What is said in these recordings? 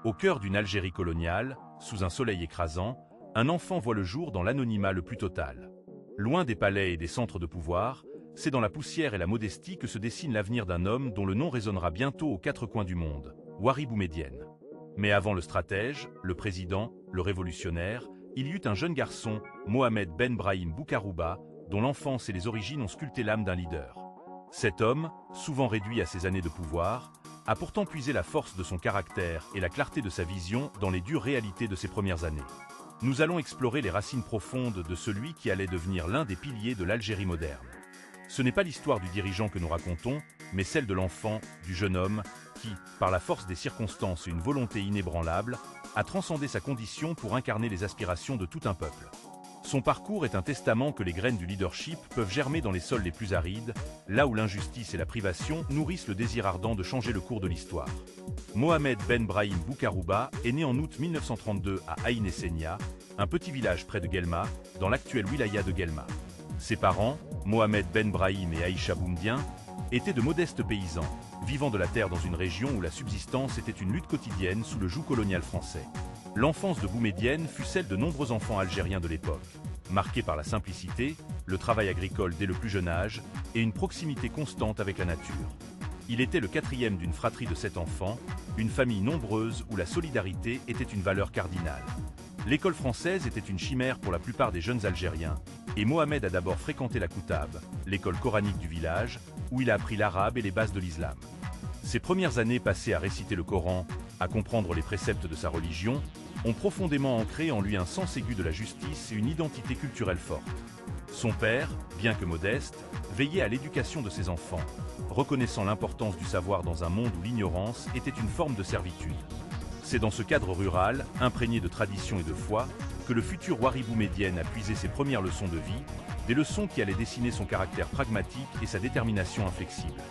Au cœur d'une Algérie coloniale, sous un soleil écrasant, un enfant voit le jour dans l'anonymat le plus total. Loin des palais et des centres de pouvoir, c'est dans la poussière et la modestie que se dessine l'avenir d'un homme dont le nom résonnera bientôt aux quatre coins du monde, Houari Boumedienne. Mais avant le stratège, le président, le révolutionnaire, il y eut un jeune garçon, Mohamed Ben Brahim Boukarouba, dont l'enfance et les origines ont sculpté l'âme d'un leader. Cet homme, souvent réduit à ses années de pouvoir, a pourtant puisé la force de son caractère et la clarté de sa vision dans les dures réalités de ses premières années. Nous allons explorer les racines profondes de celui qui allait devenir l'un des piliers de l'Algérie moderne. Ce n'est pas l'histoire du dirigeant que nous racontons, mais celle de l'enfant, du jeune homme, qui, par la force des circonstances et une volonté inébranlable, a transcendé sa condition pour incarner les aspirations de tout un peuple. Son parcours est un testament que les graines du leadership peuvent germer dans les sols les plus arides, là où l'injustice et la privation nourrissent le désir ardent de changer le cours de l'histoire. Mohamed Ben Brahim Boukarouba est né en août 1932 à Aïn Essenia, un petit village près de Guelma, dans l'actuelle wilaya de Guelma. Ses parents, Mohamed Ben Brahim et Aïcha Boumedienne, étaient de modestes paysans, vivant de la terre dans une région où la subsistance était une lutte quotidienne sous le joug colonial français. L'enfance de Boumedienne fut celle de nombreux enfants algériens de l'époque, marquée par la simplicité, le travail agricole dès le plus jeune âge et une proximité constante avec la nature. Il était le quatrième d'une fratrie de 7 enfants, une famille nombreuse où la solidarité était une valeur cardinale. L'école française était une chimère pour la plupart des jeunes Algériens, et Mohamed a d'abord fréquenté la Koutab, l'école coranique du village, où il a appris l'arabe et les bases de l'islam. Ses premières années passées à réciter le Coran, à comprendre les préceptes de sa religion, ont profondément ancré en lui un sens aigu de la justice et une identité culturelle forte. Son père, bien que modeste, veillait à l'éducation de ses enfants, reconnaissant l'importance du savoir dans un monde où l'ignorance était une forme de servitude. C'est dans ce cadre rural, imprégné de tradition et de foi, que le futur Houari Boumedienne a puisé ses premières leçons de vie, des leçons qui allaient dessiner son caractère pragmatique et sa détermination inflexible.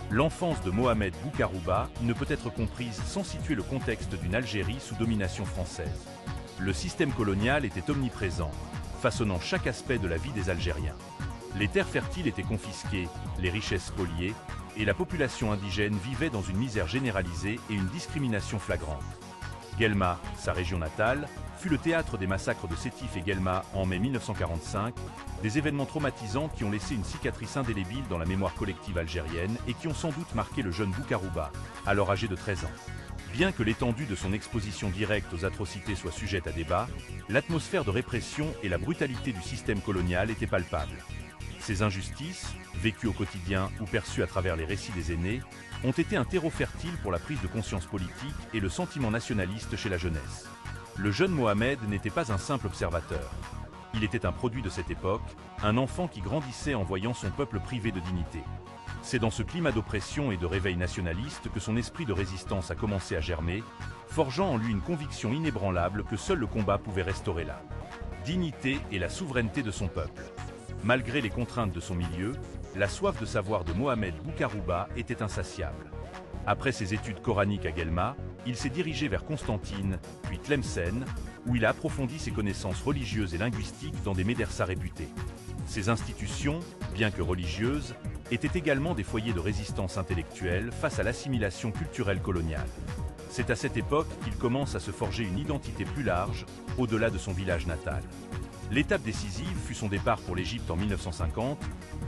L'enfance de Mohamed Boukarouba ne peut être comprise sans situer le contexte d'une Algérie sous domination française. Le système colonial était omniprésent, façonnant chaque aspect de la vie des Algériens. Les terres fertiles étaient confisquées, les richesses spoliées, et la population indigène vivait dans une misère généralisée et une discrimination flagrante. Guelma, sa région natale, fut le théâtre des massacres de Sétif et Guelma en mai 1945, des événements traumatisants qui ont laissé une cicatrice indélébile dans la mémoire collective algérienne et qui ont sans doute marqué le jeune Boukarouba, alors âgé de 13 ans. Bien que l'étendue de son exposition directe aux atrocités soit sujette à débat, l'atmosphère de répression et la brutalité du système colonial étaient palpables. Ces injustices, vécues au quotidien ou perçues à travers les récits des aînés, ont été un terreau fertile pour la prise de conscience politique et le sentiment nationaliste chez la jeunesse. Le jeune Mohamed n'était pas un simple observateur. Il était un produit de cette époque, un enfant qui grandissait en voyant son peuple privé de dignité. C'est dans ce climat d'oppression et de réveil nationaliste que son esprit de résistance a commencé à germer, forgeant en lui une conviction inébranlable que seul le combat pouvait restaurer la dignité et la souveraineté de son peuple. Malgré les contraintes de son milieu, la soif de savoir de Mohamed Boukarouba était insatiable. Après ses études coraniques à Guelma, il s'est dirigé vers Constantine, puis Tlemcen, où il a approfondi ses connaissances religieuses et linguistiques dans des médersas réputés. Ces institutions, bien que religieuses, étaient également des foyers de résistance intellectuelle face à l'assimilation culturelle coloniale. C'est à cette époque qu'il commence à se forger une identité plus large, au-delà de son village natal. L'étape décisive fut son départ pour l'Égypte en 1950,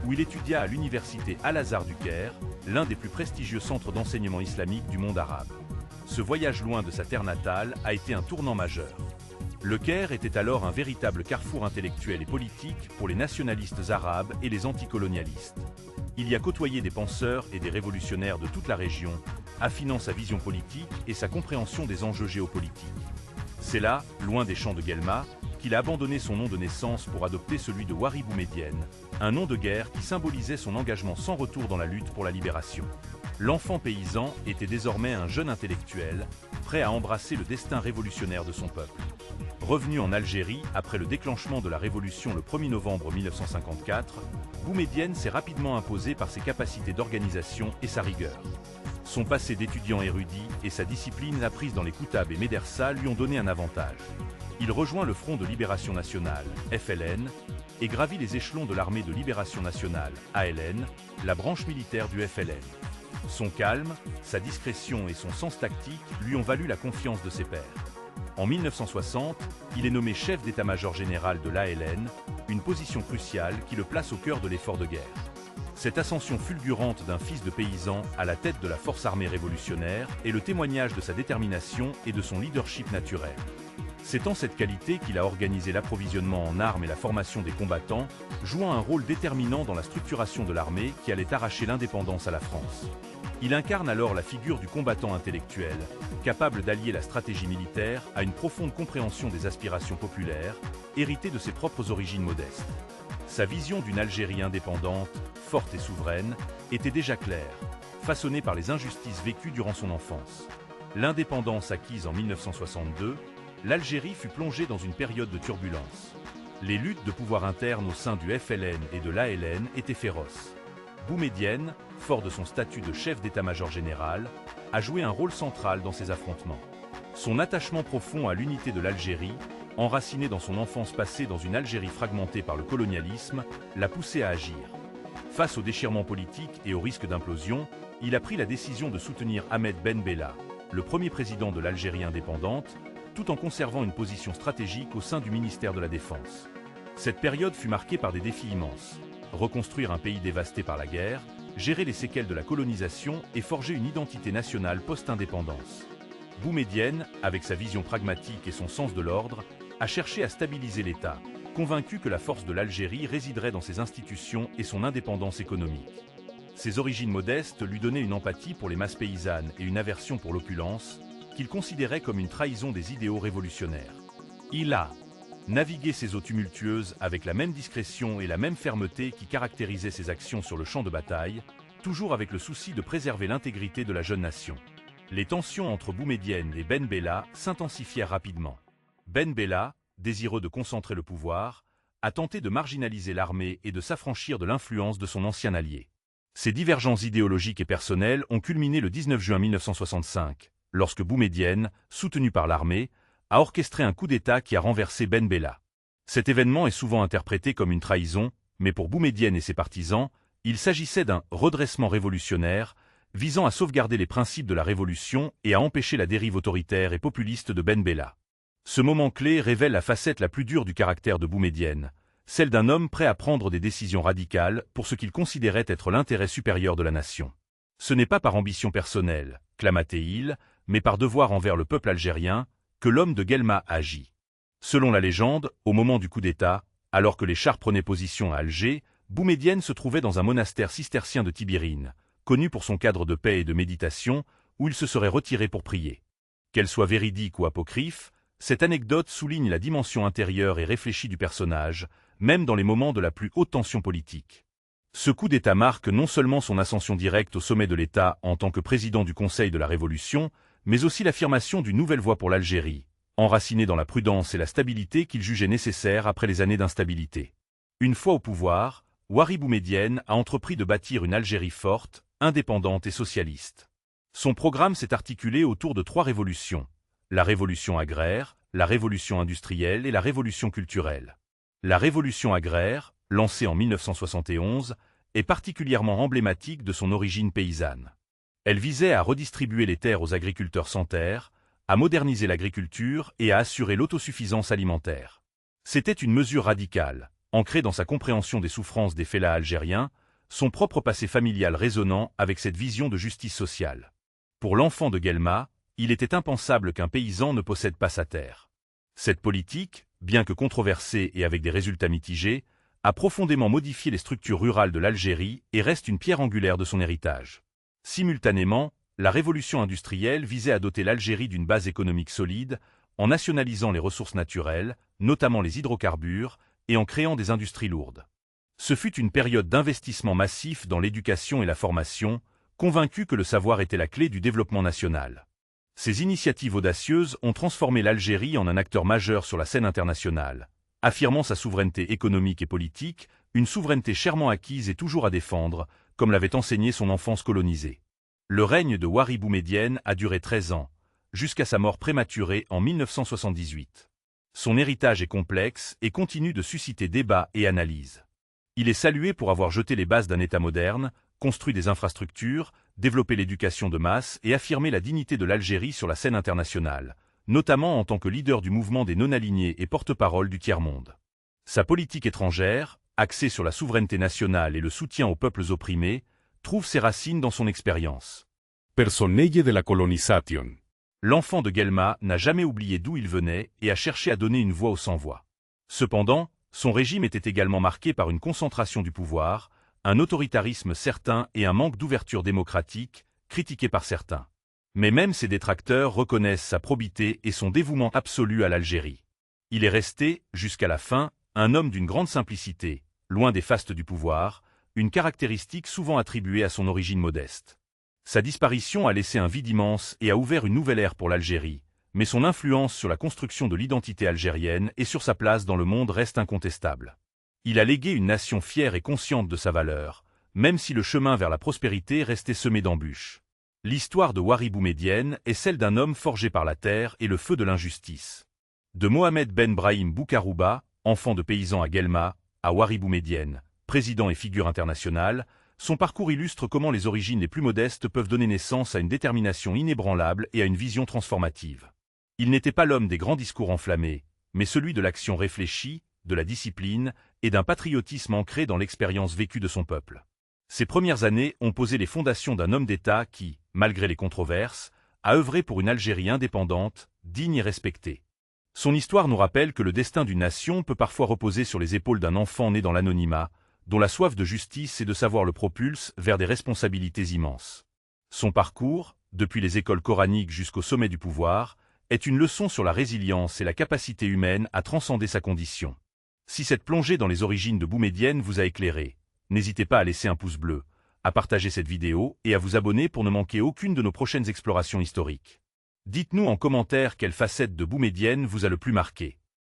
où il étudia à l'université Al-Azhar du Caire, l'un des plus prestigieux centres d'enseignement islamique du monde arabe. Ce voyage loin de sa terre natale a été un tournant majeur. Le Caire était alors un véritable carrefour intellectuel et politique pour les nationalistes arabes et les anticolonialistes. Il y a côtoyé des penseurs et des révolutionnaires de toute la région, affinant sa vision politique et sa compréhension des enjeux géopolitiques. C'est là, loin des champs de Guelma, qu'il a abandonné son nom de naissance pour adopter celui de Houari Boumedienne, un nom de guerre qui symbolisait son engagement sans retour dans la lutte pour la libération. L'enfant paysan était désormais un jeune intellectuel, prêt à embrasser le destin révolutionnaire de son peuple. Revenu en Algérie après le déclenchement de la révolution le 1er novembre 1954, Boumedienne s'est rapidement imposé par ses capacités d'organisation et sa rigueur. Son passé d'étudiant érudit et sa discipline apprise dans les Koutab et médersas lui ont donné un avantage. Il rejoint le Front de Libération Nationale, FLN, et gravit les échelons de l'Armée de Libération Nationale, ALN, la branche militaire du FLN. Son calme, sa discrétion et son sens tactique lui ont valu la confiance de ses pairs. En 1960, il est nommé chef d'état-major général de l'ALN, une position cruciale qui le place au cœur de l'effort de guerre. Cette ascension fulgurante d'un fils de paysan à la tête de la force armée révolutionnaire est le témoignage de sa détermination et de son leadership naturel. C'est en cette qualité qu'il a organisé l'approvisionnement en armes et la formation des combattants, jouant un rôle déterminant dans la structuration de l'armée qui allait arracher l'indépendance à la France. Il incarne alors la figure du combattant intellectuel, capable d'allier la stratégie militaire à une profonde compréhension des aspirations populaires, héritées de ses propres origines modestes. Sa vision d'une Algérie indépendante, forte et souveraine, était déjà claire, façonnée par les injustices vécues durant son enfance. L'indépendance acquise en 1962, l'Algérie fut plongée dans une période de turbulence. Les luttes de pouvoir interne au sein du FLN et de l'ALN étaient féroces. Boumedienne, fort de son statut de chef d'état-major général, a joué un rôle central dans ces affrontements. Son attachement profond à l'unité de l'Algérie, enraciné dans son enfance passée dans une Algérie fragmentée par le colonialisme, l'a poussé à agir. Face au déchirement politique et au risque d'implosion, il a pris la décision de soutenir Ahmed Ben Bella, le premier président de l'Algérie indépendante, tout en conservant une position stratégique au sein du ministère de la Défense. Cette période fut marquée par des défis immenses. Reconstruire un pays dévasté par la guerre, gérer les séquelles de la colonisation et forger une identité nationale post-indépendance. Boumedienne, avec sa vision pragmatique et son sens de l'ordre, a cherché à stabiliser l'État, convaincu que la force de l'Algérie résiderait dans ses institutions et son indépendance économique. Ses origines modestes lui donnaient une empathie pour les masses paysannes et une aversion pour l'opulence, qu'il considérait comme une trahison des idéaux révolutionnaires. Il a navigué ces eaux tumultueuses avec la même discrétion et la même fermeté qui caractérisaient ses actions sur le champ de bataille, toujours avec le souci de préserver l'intégrité de la jeune nation. Les tensions entre Boumedienne et Ben Bella s'intensifièrent rapidement. Ben Bella, désireux de concentrer le pouvoir, a tenté de marginaliser l'armée et de s'affranchir de l'influence de son ancien allié. Ces divergences idéologiques et personnelles ont culminé le 19 juin 1965, lorsque Boumedienne, soutenu par l'armée, a orchestré un coup d'État qui a renversé Ben Bella. Cet événement est souvent interprété comme une trahison, mais pour Boumedienne et ses partisans, il s'agissait d'un redressement révolutionnaire visant à sauvegarder les principes de la révolution et à empêcher la dérive autoritaire et populiste de Ben Bella. Ce moment clé révèle la facette la plus dure du caractère de Boumedienne, celle d'un homme prêt à prendre des décisions radicales pour ce qu'il considérait être l'intérêt supérieur de la nation. Ce n'est pas par ambition personnelle, clamatait-il, mais par devoir envers le peuple algérien, que l'homme de Guelma agit. Selon la légende, au moment du coup d'État, alors que les chars prenaient position à Alger, Boumedienne se trouvait dans un monastère cistercien de Tibirine, connu pour son cadre de paix et de méditation, où il se serait retiré pour prier. Qu'elle soit véridique ou apocryphe, cette anecdote souligne la dimension intérieure et réfléchie du personnage, même dans les moments de la plus haute tension politique. Ce coup d'État marque non seulement son ascension directe au sommet de l'État en tant que président du Conseil de la Révolution, mais aussi l'affirmation d'une nouvelle voie pour l'Algérie, enracinée dans la prudence et la stabilité qu'il jugeait nécessaires après les années d'instabilité. Une fois au pouvoir, Houari Boumedienne a entrepris de bâtir une Algérie forte, indépendante et socialiste. Son programme s'est articulé autour de 3 révolutions: la révolution agraire, la révolution industrielle et la révolution culturelle. La révolution agraire, lancée en 1971, est particulièrement emblématique de son origine paysanne. Elle visait à redistribuer les terres aux agriculteurs sans terre, à moderniser l'agriculture et à assurer l'autosuffisance alimentaire. C'était une mesure radicale, ancrée dans sa compréhension des souffrances des fellahs algériens, son propre passé familial résonnant avec cette vision de justice sociale. Pour l'enfant de Guelma, il était impensable qu'un paysan ne possède pas sa terre. Cette politique, bien que controversée et avec des résultats mitigés, a profondément modifié les structures rurales de l'Algérie et reste une pierre angulaire de son héritage. Simultanément, la révolution industrielle visait à doter l'Algérie d'une base économique solide, en nationalisant les ressources naturelles, notamment les hydrocarbures, et en créant des industries lourdes. Ce fut une période d'investissement massif dans l'éducation et la formation, convaincu que le savoir était la clé du développement national. Ces initiatives audacieuses ont transformé l'Algérie en un acteur majeur sur la scène internationale, affirmant sa souveraineté économique et politique, une souveraineté chèrement acquise et toujours à défendre, comme l'avait enseigné son enfance colonisée. Le règne de Houari Boumedienne a duré 13 ans, jusqu'à sa mort prématurée en 1978. Son héritage est complexe et continue de susciter débats et analyses. Il est salué pour avoir jeté les bases d'un État moderne, construit des infrastructures, développer l'éducation de masse et affirmer la dignité de l'Algérie sur la scène internationale, notamment en tant que leader du mouvement des non-alignés et porte-parole du tiers-monde. Sa politique étrangère, axée sur la souveraineté nationale et le soutien aux peuples opprimés, trouve ses racines dans son expérience. Personaje de la colonización. L'enfant de Guelma n'a jamais oublié d'où il venait et a cherché à donner une voix aux sans-voix. Cependant, son régime était également marqué par une concentration du pouvoir, un autoritarisme certain et un manque d'ouverture démocratique, critiqué par certains. Mais même ses détracteurs reconnaissent sa probité et son dévouement absolu à l'Algérie. Il est resté, jusqu'à la fin, un homme d'une grande simplicité, loin des fastes du pouvoir, une caractéristique souvent attribuée à son origine modeste. Sa disparition a laissé un vide immense et a ouvert une nouvelle ère pour l'Algérie, mais son influence sur la construction de l'identité algérienne et sur sa place dans le monde reste incontestable. Il a légué une nation fière et consciente de sa valeur, même si le chemin vers la prospérité restait semé d'embûches. L'histoire de Houari Boumedienne est celle d'un homme forgé par la terre et le feu de l'injustice. De Mohamed Ben Brahim Boukarouba, enfant de paysan à Guelma, à Houari Boumedienne, président et figure internationale, son parcours illustre comment les origines les plus modestes peuvent donner naissance à une détermination inébranlable et à une vision transformative. Il n'était pas l'homme des grands discours enflammés, mais celui de l'action réfléchie, de la discipline et d'un patriotisme ancré dans l'expérience vécue de son peuple. Ces premières années ont posé les fondations d'un homme d'État qui, malgré les controverses, a œuvré pour une Algérie indépendante, digne et respectée. Son histoire nous rappelle que le destin d'une nation peut parfois reposer sur les épaules d'un enfant né dans l'anonymat, dont la soif de justice et de savoir le propulse vers des responsabilités immenses. Son parcours, depuis les écoles coraniques jusqu'au sommet du pouvoir, est une leçon sur la résilience et la capacité humaine à transcender sa condition. Si cette plongée dans les origines de Boumedienne vous a éclairé, n'hésitez pas à laisser un pouce bleu, à partager cette vidéo et à vous abonner pour ne manquer aucune de nos prochaines explorations historiques. Dites-nous en commentaire quelle facette de Boumedienne vous a le plus marqué.